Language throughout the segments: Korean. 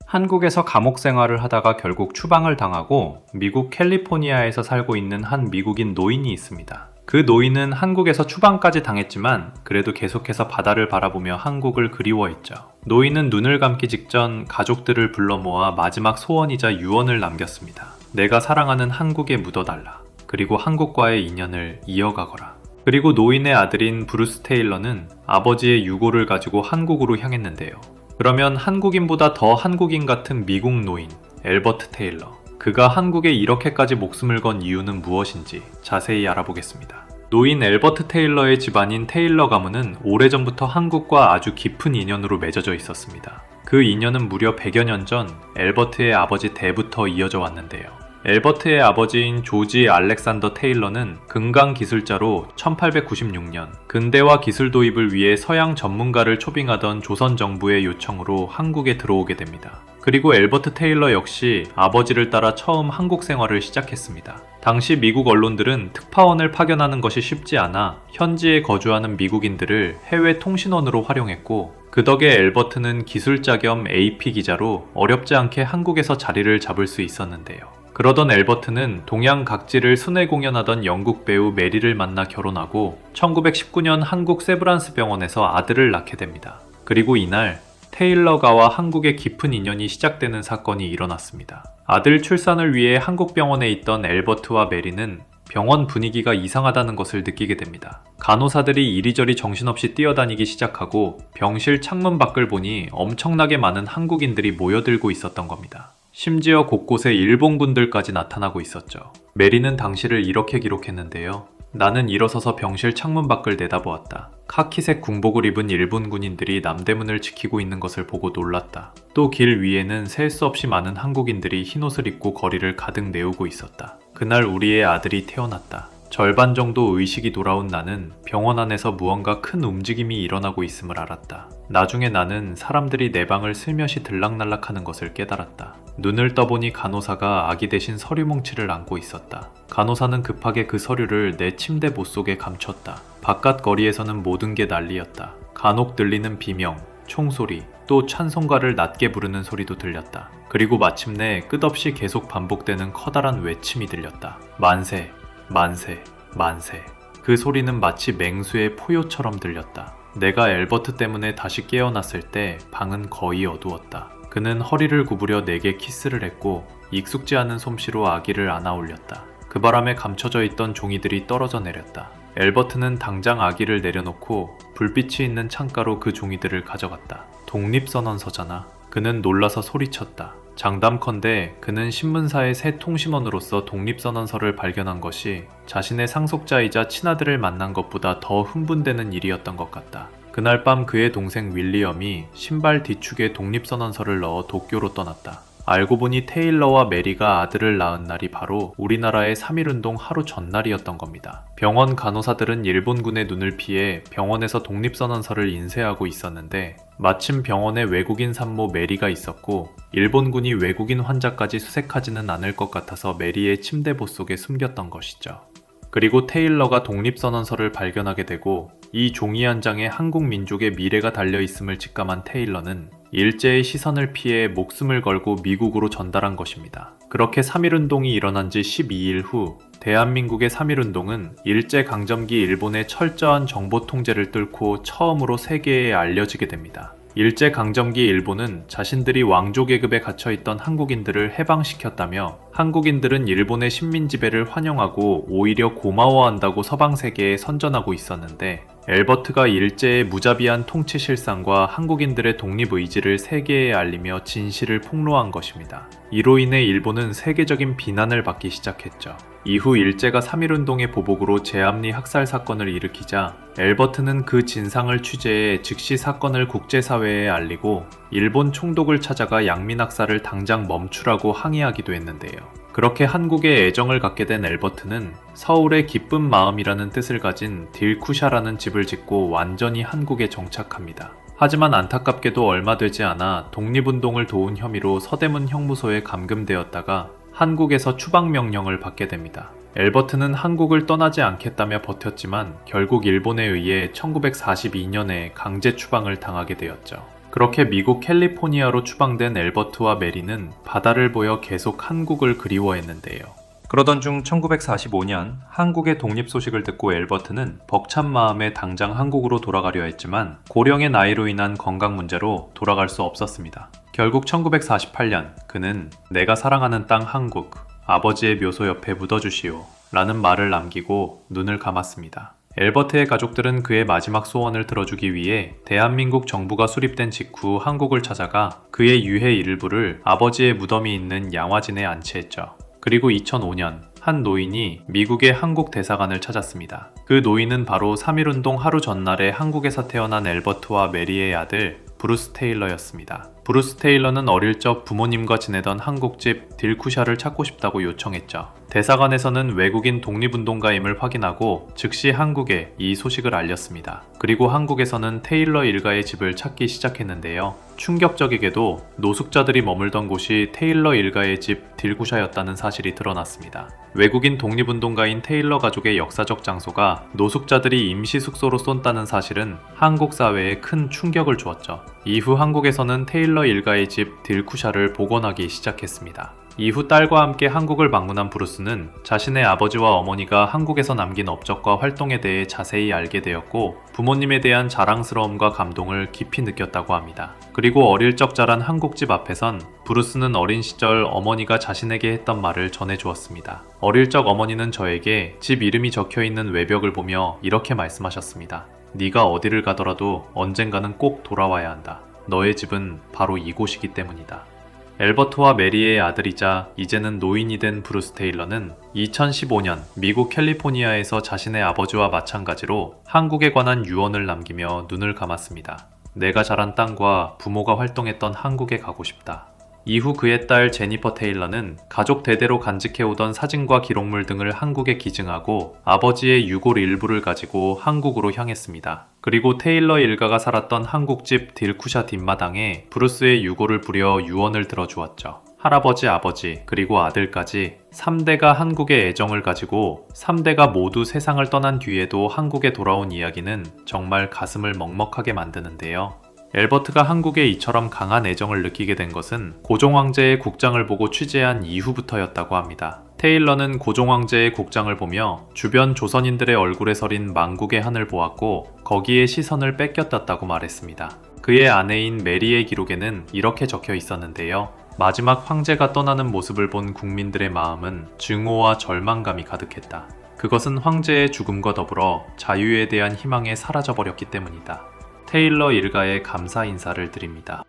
한국에서 감옥 생활을 하다가 결국 추방을 당하고 미국 캘리포니아에서 살고 있는 한 미국인 노인이 있습니다. 그 노인은 한국에서 추방까지 당했지만 그래도 계속해서 바다를 바라보며 한국을 그리워했죠. 노인은 눈을 감기 직전 가족들을 불러 모아 마지막 소원이자 유언을 남겼습니다. 내가 사랑하는 한국에 묻어달라. 그리고 한국과의 인연을 이어가거라. 그리고 노인의 아들인 브루스 테일러는 아버지의 유고를 가지고 한국으로 향했는데요. 그러면 한국인보다 더 한국인 같은 미국 노인, 앨버트 테일러. 그가 한국에 이렇게까지 목숨을 건 이유는 무엇인지 자세히 알아보겠습니다. 노인 앨버트 테일러의 집안인 테일러 가문은 오래전부터 한국과 아주 깊은 인연으로 맺어져 있었습니다. 그 인연은 무려 100여 년 전 앨버트의 아버지 때부터 이어져 왔는데요. 앨버트의 아버지인 조지 알렉산더 테일러는 금강 기술자로 1896년 근대화 기술 도입을 위해 서양 전문가를 초빙하던 조선 정부의 요청으로 한국에 들어오게 됩니다. 그리고 앨버트 테일러 역시 아버지를 따라 처음 한국 생활을 시작했습니다. 당시 미국 언론들은 특파원을 파견하는 것이 쉽지 않아 현지에 거주하는 미국인들을 해외 통신원으로 활용했고, 그 덕에 앨버트는 기술자 겸 AP 기자로 어렵지 않게 한국에서 자리를 잡을 수 있었는데요. 그러던 앨버트는 동양 각지를 순회 공연하던 영국 배우 메리를 만나 결혼하고 1919년 한국 세브란스 병원에서 아들을 낳게 됩니다. 그리고 이날 테일러가와 한국의 깊은 인연이 시작되는 사건이 일어났습니다. 아들 출산을 위해 한국 병원에 있던 앨버트와 메리는 병원 분위기가 이상하다는 것을 느끼게 됩니다. 간호사들이 이리저리 정신없이 뛰어다니기 시작하고 병실 창문 밖을 보니 엄청나게 많은 한국인들이 모여들고 있었던 겁니다. 심지어 곳곳에 일본군들까지 나타나고 있었죠. 메리는 당시를 이렇게 기록했는데요. 나는 일어서서 병실 창문 밖을 내다보았다. 카키색 군복을 입은 일본 군인들이 남대문을 지키고 있는 것을 보고 놀랐다. 또 길 위에는 셀 수 없이 많은 한국인들이 흰옷을 입고 거리를 가득 내우고 있었다. 그날 우리의 아들이 태어났다. 절반 정도 의식이 돌아온 나는 병원 안에서 무언가 큰 움직임이 일어나고 있음을 알았다. 나중에 나는 사람들이 내 방을 슬며시 들락날락하는 것을 깨달았다. 눈을 떠보니 간호사가 아기 대신 서류 뭉치를 안고 있었다. 간호사는 급하게 그 서류를 내 침대 못 속에 감췄다. 바깥 거리에서는 모든 게 난리였다. 간혹 들리는 비명, 총소리, 또 찬송가를 낮게 부르는 소리도 들렸다. 그리고 마침내 끝없이 계속 반복되는 커다란 외침이 들렸다. 만세, 만세, 만세. 그 소리는 마치 맹수의 포효처럼 들렸다. 내가 앨버트 때문에 다시 깨어났을 때 방은 거의 어두웠다. 그는 허리를 구부려 내게 키스를 했고 익숙지 않은 솜씨로 아기를 안아 올렸다. 그 바람에 감춰져 있던 종이들이 떨어져 내렸다. 앨버트는 당장 아기를 내려놓고 불빛이 있는 창가로 그 종이들을 가져갔다. 독립선언서잖아. 그는 놀라서 소리쳤다. 장담컨대 그는 신문사의 새 통신원으로서 독립선언서를 발견한 것이 자신의 상속자이자 친아들을 만난 것보다 더 흥분되는 일이었던 것 같다. 그날 밤 그의 동생 윌리엄이 신발 뒤축에 독립선언서를 넣어 도쿄로 떠났다. 알고 보니 테일러와 메리가 아들을 낳은 날이 바로 우리나라의 3.1운동 하루 전날이었던 겁니다. 병원 간호사들은 일본군의 눈을 피해 병원에서 독립선언서를 인쇄하고 있었는데 마침 병원에 외국인 산모 메리가 있었고 일본군이 외국인 환자까지 수색하지는 않을 것 같아서 메리의 침대보 속에 숨겼던 것이죠. 그리고 테일러가 독립선언서를 발견하게 되고 이 종이 한 장에 한국 민족의 미래가 달려있음을 직감한 테일러는 일제의 시선을 피해 목숨을 걸고 미국으로 전달한 것입니다. 그렇게 3.1운동이 일어난 지 12일 후 대한민국의 3.1운동은 일제강점기 일본의 철저한 정보 통제를 뚫고 처음으로 세계에 알려지게 됩니다. 일제강점기 일본은 자신들이 왕조 계급에 갇혀있던 한국인들을 해방시켰다며 한국인들은 일본의 식민지배를 환영하고 오히려 고마워한다고 서방 세계에 선전하고 있었는데 앨버트가 일제의 무자비한 통치 실상과 한국인들의 독립의지를 세계에 알리며 진실을 폭로한 것입니다. 이로 인해 일본은 세계적인 비난을 받기 시작했죠. 이후 일제가 3.1운동의 보복으로 제암리 학살 사건을 일으키자 앨버트는 그 진상을 취재해 즉시 사건을 국제사회에 알리고 일본 총독을 찾아가 양민학살을 당장 멈추라고 항의하기도 했는데요. 그렇게 한국에 애정을 갖게 된 앨버트는 서울의 기쁜 마음이라는 뜻을 가진 딜쿠샤라는 집을 짓고 완전히 한국에 정착합니다. 하지만 안타깝게도 얼마 되지 않아 독립운동을 도운 혐의로 서대문 형무소에 감금되었다가 한국에서 추방명령을 받게 됩니다. 앨버트는 한국을 떠나지 않겠다며 버텼지만 결국 일본에 의해 1942년에 강제 추방을 당하게 되었죠. 그렇게 미국 캘리포니아로 추방된 엘버트와 메리는 바다를 보여 계속 한국을 그리워했는데요. 그러던 중 1945년 한국의 독립 소식을 듣고 엘버트는 벅찬 마음에 당장 한국으로 돌아가려 했지만 고령의 나이로 인한 건강 문제로 돌아갈 수 없었습니다. 결국 1948년 그는 내가 사랑하는 땅 한국, 아버지의 묘소 옆에 묻어주시오 라는 말을 남기고 눈을 감았습니다. 엘버트의 가족들은 그의 마지막 소원을 들어주기 위해 대한민국 정부가 수립된 직후 한국을 찾아가 그의 유해 일부를 아버지의 무덤이 있는 양화진에 안치했죠. 그리고 2005년 한 노인이 미국의 한국 대사관을 찾았습니다. 그 노인은 바로 3.1운동 하루 전날에 한국에서 태어난 엘버트와 메리의 아들 브루스 테일러였습니다. 브루스 테일러는 어릴 적 부모님과 지내던 한국집 딜쿠샤를 찾고 싶다고 요청했죠. 대사관에서는 외국인 독립운동가임을 확인하고 즉시 한국에 이 소식을 알렸습니다. 그리고 한국에서는 테일러 일가의 집을 찾기 시작했는데요. 충격적이게도 노숙자들이 머물던 곳이 테일러 일가의 집 딜쿠샤였다는 사실이 드러났습니다. 외국인 독립운동가인 테일러 가족의 역사적 장소가 노숙자들이 임시 숙소로 쏜다는 사실은 한국 사회에 큰 충격을 주었죠. 이후 한국에서는 테일러 일가의 집 딜쿠샤를 복원하기 시작했습니다. 이후 딸과 함께 한국을 방문한 브루스는 자신의 아버지와 어머니가 한국에서 남긴 업적과 활동에 대해 자세히 알게 되었고 부모님에 대한 자랑스러움과 감동을 깊이 느꼈다고 합니다. 그리고 어릴 적 자란 한국집 앞에선 브루스는 어린 시절 어머니가 자신에게 했던 말을 전해주었습니다. 어릴 적 어머니는 저에게 집 이름이 적혀있는 외벽을 보며 이렇게 말씀하셨습니다. 네가 어디를 가더라도 언젠가는 꼭 돌아와야 한다. 너의 집은 바로 이곳이기 때문이다. 엘버트와 메리의 아들이자 이제는 노인이 된 브루스 테일러는 2015년 미국 캘리포니아에서 자신의 아버지와 마찬가지로 한국에 관한 유언을 남기며 눈을 감았습니다. 내가 자란 땅과 부모가 활동했던 한국에 가고 싶다. 이후 그의 딸 제니퍼 테일러는 가족 대대로 간직해오던 사진과 기록물 등을 한국에 기증하고 아버지의 유골 일부를 가지고 한국으로 향했습니다. 그리고 테일러 일가가 살았던 한국집 딜쿠샤 뒷마당에 브루스의 유골을 뿌려 유언을 들어주었죠. 할아버지, 아버지, 그리고 아들까지 3대가 한국의 애정을 가지고 3대가 모두 세상을 떠난 뒤에도 한국에 돌아온 이야기는 정말 가슴을 먹먹하게 만드는데요. 엘버트가 한국에 이처럼 강한 애정을 느끼게 된 것은 고종황제의 국장을 보고 취재한 이후부터였다고 합니다. 테일러는 고종황제의 국장을 보며 주변 조선인들의 얼굴에 서린 망국의 한을 보았고 거기에 시선을 뺏겼다고 말했습니다. 그의 아내인 메리의 기록에는 이렇게 적혀 있었는데요. 마지막 황제가 떠나는 모습을 본 국민들의 마음은 증오와 절망감이 가득했다. 그것은 황제의 죽음과 더불어 자유에 대한 희망에 사라져버렸기 때문이다. 테일러 일가에 감사 인사를 드립니다.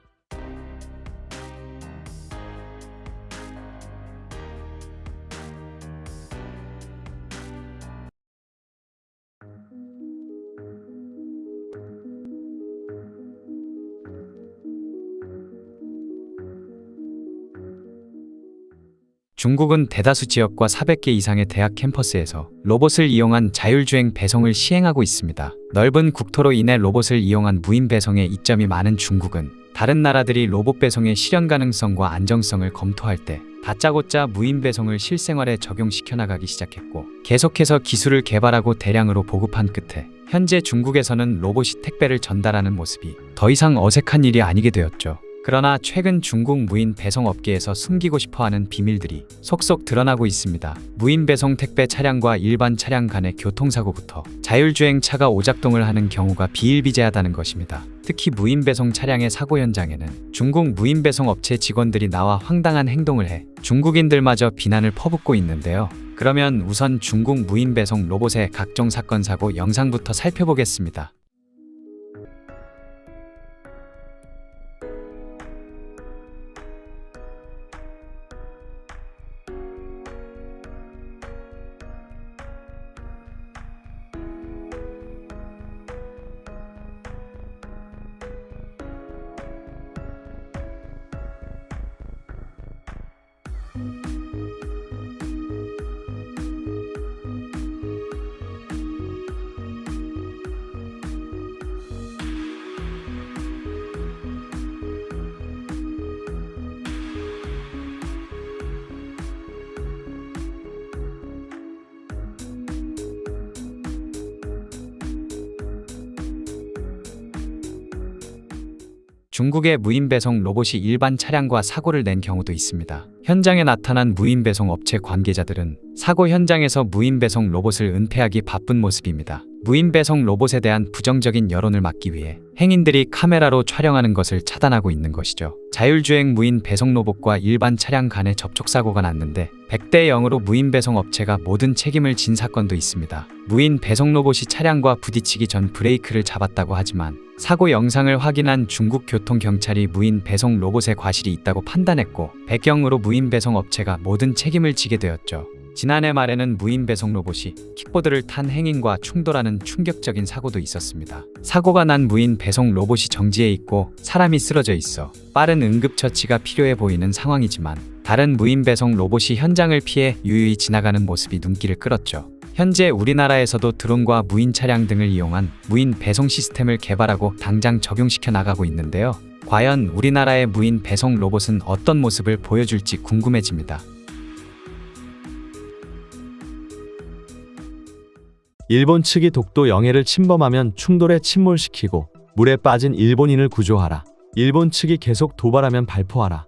중국은 대다수 지역과 400개 이상의 대학 캠퍼스에서 로봇을 이용한 자율주행 배송을 시행하고 있습니다. 넓은 국토로 인해 로봇을 이용한 무인 배송에 이점이 많은 중국은 다른 나라들이 로봇 배송의 실현 가능성과 안정성을 검토할 때 다짜고짜 무인 배송을 실생활에 적용시켜 나가기 시작했고 계속해서 기술을 개발하고 대량으로 보급한 끝에 현재 중국에서는 로봇이 택배를 전달하는 모습이 더 이상 어색한 일이 아니게 되었죠. 그러나 최근 중국 무인 배송 업계에서 숨기고 싶어하는 비밀들이 속속 드러나고 있습니다. 무인 배송 택배 차량과 일반 차량 간의 교통사고부터 자율주행 차가 오작동을 하는 경우가 비일비재하다는 것입니다. 특히 무인 배송 차량의 사고 현장에는 중국 무인 배송 업체 직원들이 나와 황당한 행동을 해 중국인들마저 비난을 퍼붓고 있는데요. 그러면 우선 중국 무인 배송 로봇의 각종 사건 사고 영상부터 살펴보겠습니다. 중국의 무인 배송 로봇이 일반 차량과 사고를 낸 경우도 있습니다. 현장에 나타난 무인 배송 업체 관계자들은 사고 현장에서 무인 배송 로봇을 은폐하기 바쁜 모습입니다. 무인 배송 로봇에 대한 부정적인 여론을 막기 위해 행인들이 카메라로 촬영하는 것을 차단하고 있는 것이죠. 자율주행 무인 배송 로봇과 일반 차량 간의 접촉사고가 났는데 100대 0으로 무인 배송 업체가 모든 책임을 진 사건도 있습니다. 무인 배송 로봇이 차량과 부딪히기 전 브레이크를 잡았다고 하지만 사고 영상을 확인한 중국 교통경찰이 무인 배송 로봇에 과실이 있다고 판단했고 배경으로 무인 배송 업체가 모든 책임을 지게 되었죠. 지난해 말에는 무인 배송 로봇이 킥보드를 탄 행인과 충돌하는 충격적인 사고도 있었습니다. 사고가 난 무인 배송 로봇이 정지해 있고 사람이 쓰러져 있어 빠른 응급처치가 필요해 보이는 상황이지만 다른 무인 배송 로봇이 현장을 피해 유유히 지나가는 모습이 눈길을 끌었죠. 현재 우리나라에서도 드론과 무인 차량 등을 이용한 무인 배송 시스템을 개발하고 당장 적용시켜 나가고 있는데요. 과연 우리나라의 무인 배송 로봇은 어떤 모습을 보여줄지 궁금해집니다. 일본 측이 독도 영해를 침범하면 충돌에 침몰시키고 물에 빠진 일본인을 구조하라. 일본 측이 계속 도발하면 발포하라.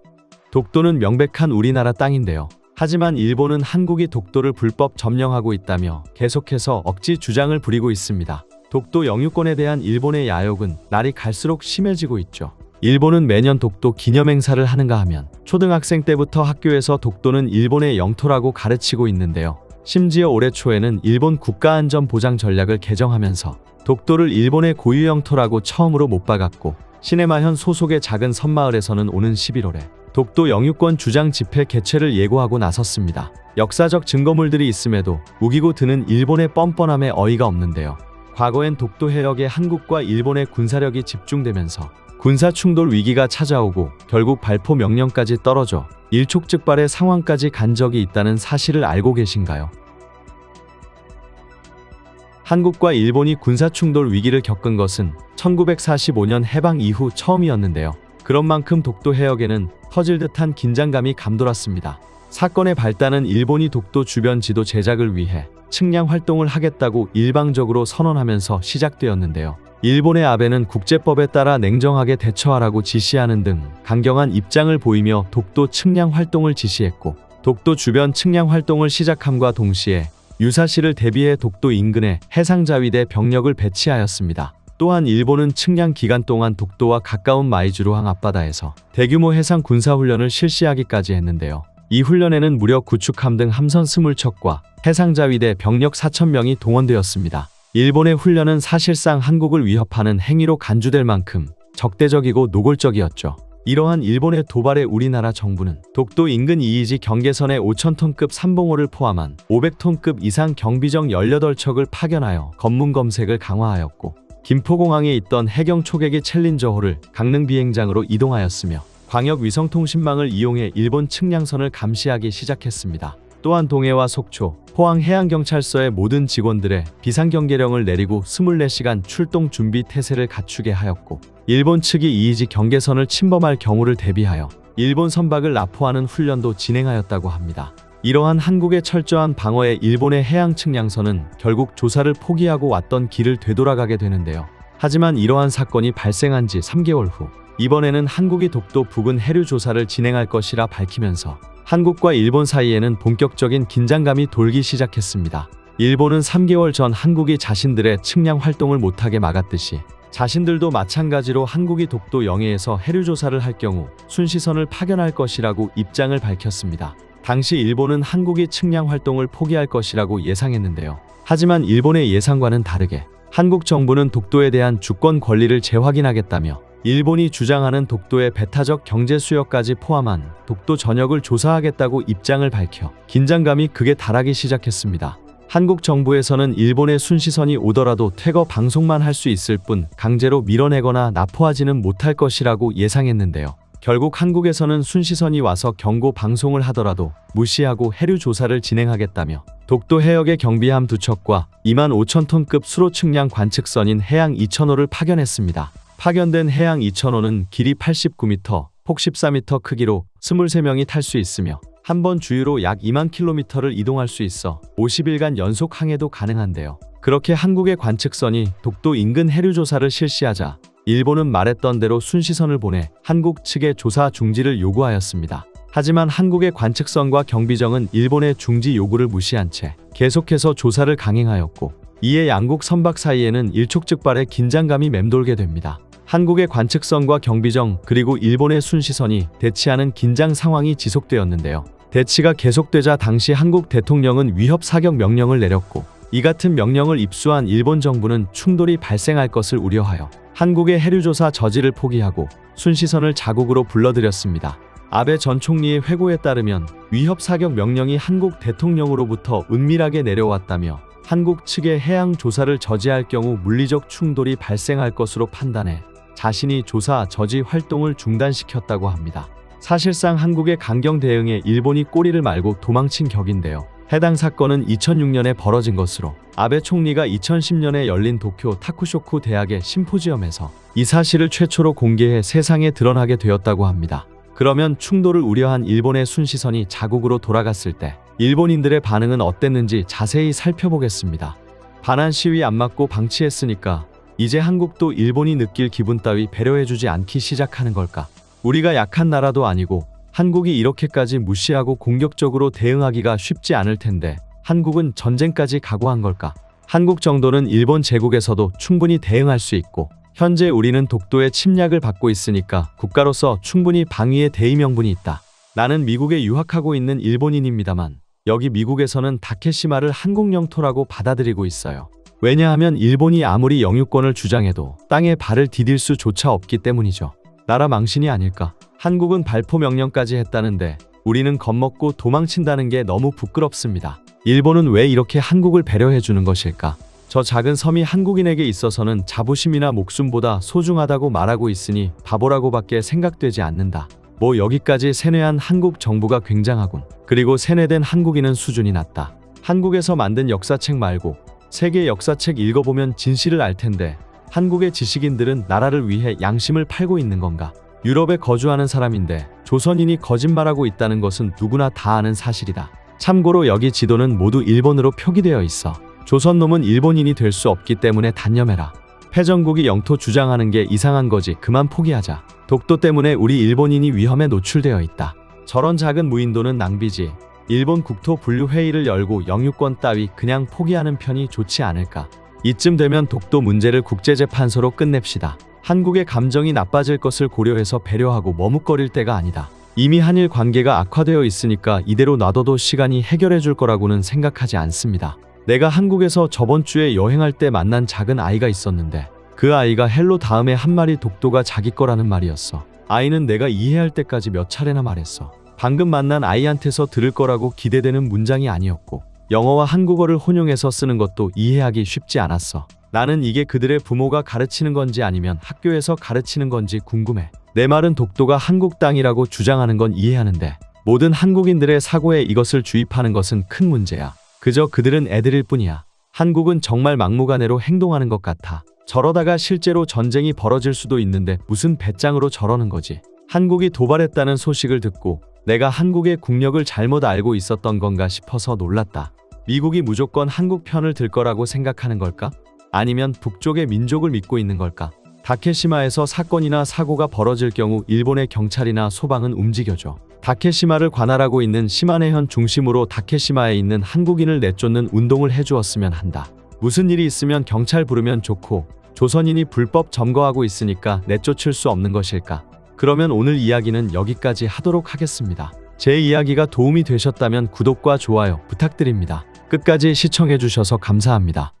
독도는 명백한 우리나라 땅인데요. 하지만 일본은 한국이 독도를 불법 점령하고 있다며 계속해서 억지 주장을 부리고 있습니다. 독도 영유권에 대한 일본의 야욕은 날이 갈수록 심해지고 있죠. 일본은 매년 독도 기념행사를 하는가 하면 초등학생 때부터 학교에서 독도는 일본의 영토라고 가르치고 있는데요. 심지어 올해 초에는 일본 국가안전보장 전략을 개정하면서 독도를 일본의 고유 영토라고 처음으로 못 박았고 시네마현 소속의 작은 섬마을에서는 오는 11월에 독도 영유권 주장 집회 개최를 예고하고 나섰습니다. 역사적 증거물들이 있음에도 우기고 드는 일본의 뻔뻔함에 어이가 없는데요. 과거엔 독도 해역에 한국과 일본의 군사력이 집중되면서 군사 충돌 위기가 찾아오고 결국 발포 명령까지 떨어져 일촉즉발의 상황까지 간 적이 있다는 사실을 알고 계신가요? 한국과 일본이 군사 충돌 위기를 겪은 것은 1945년 해방 이후 처음이었는데요. 그런 만큼 독도 해역에는 터질 듯한 긴장감이 감돌았습니다. 사건의 발단은 일본이 독도 주변 지도 제작을 위해 측량 활동을 하겠다고 일방적으로 선언하면서 시작되었는데요. 일본의 아베는 국제법에 따라 냉정하게 대처하라고 지시하는 등 강경한 입장을 보이며 독도 측량 활동을 지시했고 독도 주변 측량 활동을 시작함과 동시에 유사시를 대비해 독도 인근에 해상자위대 병력을 배치하였습니다. 또한 일본은 측량 기간 동안 독도와 가까운 마이즈루 항 앞바다에서 대규모 해상 군사훈련을 실시하기까지 했는데요. 이 훈련에는 무려 구축함 등 함선 20척과 해상자위대 병력 4,000명이 동원되었습니다. 일본의 훈련은 사실상 한국을 위협하는 행위로 간주될 만큼 적대적이고 노골적이었죠. 이러한 일본의 도발에 우리나라 정부는 독도 인근 이이지 경계선에 5,000톤급 삼봉호를 포함한 500톤급 이상 경비정 18척을 파견하여 검문 검색을 강화하였고 김포공항에 있던 해경 초계기 챌린저호를 강릉 비행장으로 이동하였으며 광역 위성통신망을 이용해 일본 측량선을 감시하기 시작했습니다. 또한 동해와 속초, 포항 해양경찰서의 모든 직원들의 비상경계령을 내리고 24시간 출동 준비 태세를 갖추게 하였고 일본 측이 이이지 경계선을 침범할 경우를 대비하여 일본 선박을 납포하는 훈련도 진행하였다고 합니다. 이러한 한국의 철저한 방어에 일본의 해양 측량선은 결국 조사를 포기하고 왔던 길을 되돌아가게 되는데요. 하지만 이러한 사건이 발생한 지 3개월 후 이번에는 한국이 독도 부근 해류 조사를 진행할 것이라 밝히면서 한국과 일본 사이에는 본격적인 긴장감이 돌기 시작했습니다. 일본은 3개월 전 한국이 자신들의 측량 활동을 못하게 막았듯이 자신들도 마찬가지로 한국이 독도 영해에서 해류 조사를 할 경우 순시선을 파견할 것이라고 입장을 밝혔습니다. 당시 일본은 한국이 측량 활동을 포기할 것이라고 예상했는데요. 하지만 일본의 예상과는 다르게 한국 정부는 독도에 대한 주권 권리를 재확인하겠다며 일본이 주장하는 독도의 배타적 경제 수역까지 포함한 독도 전역을 조사하겠다고 입장을 밝혀 긴장감이 극에 달하기 시작했습니다. 한국 정부에서는 일본의 순시선이 오더라도 퇴거 방송만 할 수 있을 뿐 강제로 밀어내거나 납포하지는 못할 것이라고 예상했는데요. 결국 한국에서는 순시선이 와서 경고 방송을 하더라도 무시하고 해류 조사를 진행하겠다며 독도 해역의 경비함 2척과 25,000톤급 수로 측량 관측선인 해양 2000호를 파견했습니다. 파견된 해양 2000호는 길이 89m, 폭 14m 크기로 23명이 탈 수 있으며 한 번 주유로 약 2만 킬로미터를 이동할 수 있어 50일간 연속 항해도 가능한데요. 그렇게 한국의 관측선이 독도 인근 해류 조사를 실시하자 일본은 말했던 대로 순시선을 보내 한국 측에 조사 중지를 요구하였습니다. 하지만 한국의 관측선과 경비정은 일본의 중지 요구를 무시한 채 계속해서 조사를 강행하였고, 이에 양국 선박 사이에는 일촉즉발의 긴장감이 맴돌게 됩니다. 한국의 관측선과 경비정 그리고 일본의 순시선이 대치하는 긴장 상황이 지속되었는데요. 대치가 계속되자 당시 한국 대통령은 위협 사격 명령을 내렸고, 이 같은 명령을 입수한 일본 정부는 충돌이 발생할 것을 우려하여 한국의 해류조사 저지를 포기하고 순시선을 자국으로 불러들였습니다. 아베 전 총리의 회고에 따르면 위협 사격 명령이 한국 대통령으로부터 은밀하게 내려왔다며 한국 측의 해양 조사를 저지할 경우 물리적 충돌이 발생할 것으로 판단해 자신이 조사 저지 활동을 중단시켰다고 합니다. 사실상 한국의 강경 대응에 일본이 꼬리를 말고 도망친 격인데요. 해당 사건은 2006년에 벌어진 것으로 아베 총리가 2010년에 열린 도쿄 타쿠쇼쿠 대학의 심포지엄에서 이 사실을 최초로 공개해 세상에 드러나게 되었다고 합니다. 그러면 충돌을 우려한 일본의 순시선이 자국으로 돌아갔을 때 일본인들의 반응은 어땠는지 자세히 살펴보겠습니다. 반한 시위 안 맞고 방치했으니까 이제 한국도 일본이 느낄 기분 따위 배려해주지 않기 시작하는 걸까? 우리가 약한 나라도 아니고 한국이 이렇게까지 무시하고 공격적으로 대응하기가 쉽지 않을 텐데 한국은 전쟁까지 각오한 걸까? 한국 정도는 일본 제국에서도 충분히 대응할 수 있고, 현재 우리는 독도의 침략을 받고 있으니까 국가로서 충분히 방위의 대의명분이 있다. 나는 미국에 유학하고 있는 일본인입니다만 여기 미국에서는 다케시마를 한국 영토라고 받아들이고 있어요. 왜냐하면 일본이 아무리 영유권을 주장해도 땅에 발을 디딜 수조차 없기 때문이죠. 나라 망신이 아닐까? 한국은 발포 명령까지 했다는데 우리는 겁먹고 도망친다는 게 너무 부끄럽습니다. 일본은 왜 이렇게 한국을 배려해 주는 것일까? 저 작은 섬이 한국인에게 있어서는 자부심이나 목숨보다 소중하다고 말하고 있으니 바보라고밖에 생각되지 않는다. 뭐 여기까지 세뇌한 한국 정부가 굉장하군. 그리고 세뇌된 한국인은 수준이 낮다. 한국에서 만든 역사책 말고 세계 역사책 읽어보면 진실을 알 텐데 한국의 지식인들은 나라를 위해 양심을 팔고 있는 건가? 유럽에 거주하는 사람인데 조선인이 거짓말하고 있다는 것은 누구나 다 아는 사실이다. 참고로 여기 지도는 모두 일본으로 표기되어 있어. 조선놈은 일본인이 될 수 없기 때문에 단념해라. 패전국이 영토 주장하는 게 이상한 거지. 그만 포기하자. 독도 때문에 우리 일본인이 위험에 노출되어 있다. 저런 작은 무인도는 낭비지. 일본 국토 분류 회의를 열고 영유권 따위 그냥 포기하는 편이 좋지 않을까. 이쯤 되면 독도 문제를 국제재판소로 끝냅시다. 한국의 감정이 나빠질 것을 고려해서 배려하고 머뭇거릴 때가 아니다. 이미 한일 관계가 악화되어 있으니까 이대로 놔둬도 시간이 해결해 줄 거라고는 생각하지 않습니다. 내가 한국에서 저번 주에 여행할 때 만난 작은 아이가 있었는데 그 아이가 헬로 다음에 한 말이 독도가 자기 거라는 말이었어. 아이는 내가 이해할 때까지 몇 차례나 말했어. 방금 만난 아이한테서 들을 거라고 기대되는 문장이 아니었고 영어와 한국어를 혼용해서 쓰는 것도 이해하기 쉽지 않았어. 나는 이게 그들의 부모가 가르치는 건지 아니면 학교에서 가르치는 건지 궁금해. 내 말은 독도가 한국 땅이라고 주장하는 건 이해하는데 모든 한국인들의 사고에 이것을 주입하는 것은 큰 문제야. 그저 그들은 애들일 뿐이야. 한국은 정말 막무가내로 행동하는 것 같아. 저러다가 실제로 전쟁이 벌어질 수도 있는데 무슨 배짱으로 저러는 거지. 한국이 도발했다는 소식을 듣고 내가 한국의 국력을 잘못 알고 있었던 건가 싶어서 놀랐다. 미국이 무조건 한국 편을 들 거라고 생각하는 걸까? 아니면 북쪽의 민족을 믿고 있는 걸까? 다케시마에서 사건이나 사고가 벌어질 경우 일본의 경찰이나 소방은 움직여줘. 다케시마를 관할하고 있는 시마네현 중심으로 다케시마에 있는 한국인을 내쫓는 운동을 해주었으면 한다. 무슨 일이 있으면 경찰 부르면 좋고 조선인이 불법 점거하고 있으니까 내쫓을 수 없는 것일까? 그러면 오늘 이야기는 여기까지 하도록 하겠습니다. 제 이야기가 도움이 되셨다면 구독과 좋아요 부탁드립니다. 끝까지 시청해주셔서 감사합니다.